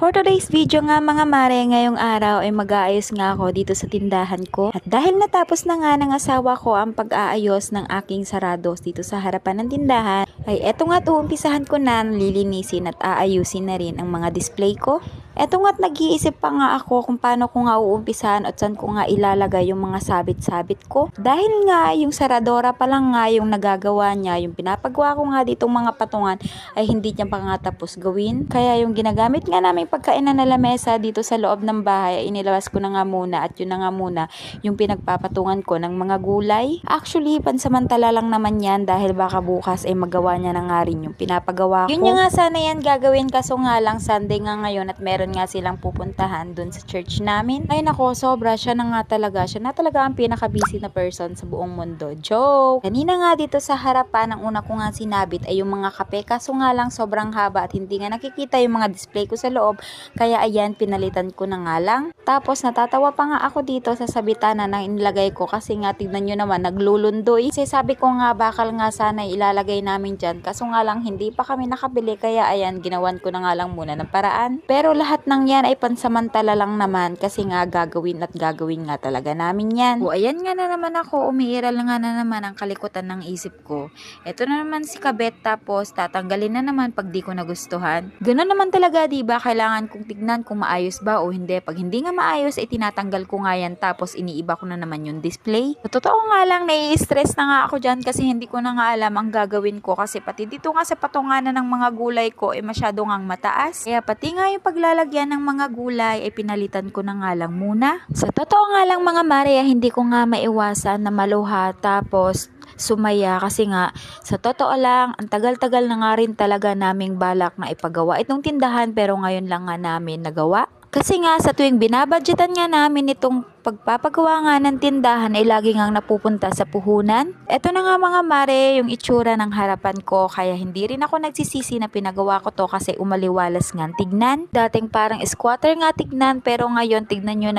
For today's video nga mga mare, ngayong araw ay mag-aayos nga ako dito sa tindahan ko. At dahil natapos na nga ng asawa ko ang pag-aayos ng aking sarados dito sa harapan ng tindahan, ay eto nga't uumpisahan ko na lilinisin at aayusin na rin ang mga display ko. Eto nga't nag-iisip pa nga ako kung paano ko nga uumpisahan at saan ko nga ilalagay yung mga sabit-sabit ko. Dahil nga yung saradora pa lang nga yung nagagawa niya, yung pinapagawa ko nga ditong mga patungan ay hindi niya pa nga tapos gawin. Kaya yung ginagamit nga namin pagkainan na lamesa dito sa loob ng bahay ay inilabas ko na nga muna at yun na nga muna yung pinagpapatungan ko ng mga gulay. Actually, pansamantala lang naman yan dahil baka bukas ay magawa niya na nga rin yung pinapagawa ko. Yun nga sana yan gagawin kaso nga lang Sunday nga ngayon at meron nga silang pupuntahan dun sa church namin. Ay nako, sobra siya na talaga ang pinaka-busy na person sa buong mundo. Joke! Kanina nga dito sa harapan, ang una ko nga sinabit ay yung mga kape kaso nga lang sobrang haba at hindi nga nakikita yung mga display ko sa loob. Kaya ayan, pinalitan ko na nga lang. Tapos natatawa pa nga ako dito sa sabitana na inilagay ko kasi nga tignan nyo naman naglulundoy. Kasi sabi ko nga bakal nga sana ilalagay namin dyan kaso nga lang hindi pa kami nakabili kaya ayan, ginawan ko na nga lang muna ng paraan. Pero lahat ng yan ay pansamantala lang naman kasi nga gagawin nga talaga namin yan. O ayan nga na naman ako, umiiral nga na naman ang kalikutan ng isip ko. Ito na naman si kabet tapos tatanggalin na naman pag di ko nagustuhan. Ganun naman talaga, diba? Kailangan kong tignan kung maayos ba o hindi. Pag hindi nga maayos ay tinatanggal ko nga yan tapos iniiba ko na naman yung display. Sa totoo nga lang, nai-stress na nga ako dyan kasi hindi ko na nga alam ang gagawin ko kasi pati dito nga sa patunganan ng mga gulay ko ay masyado ngang mataas. Kaya pati nga yung paglalagyan ng mga gulay ay pinalitan ko na nga lang muna. Sa totoo nga lang mga Maria, hindi ko nga maiwasan na maluha tapos sumaya kasi nga sa totoo lang ang tagal-tagal na nga rin talaga naming balak na ipagawa itong tindahan pero ngayon lang nga namin nagawa. Kasi nga sa tuwing binabudgetan nga namin itong pagpapagawa nga ng tindahan ay lagi ngang napupunta sa puhunan. Ito na nga mga mare yung itsura ng harapan ko kaya hindi rin ako nagsisisi na pinagawa ko to kasi umaliwalas nga tignan. Dating parang squatter nga tignan pero ngayon tignan nyo na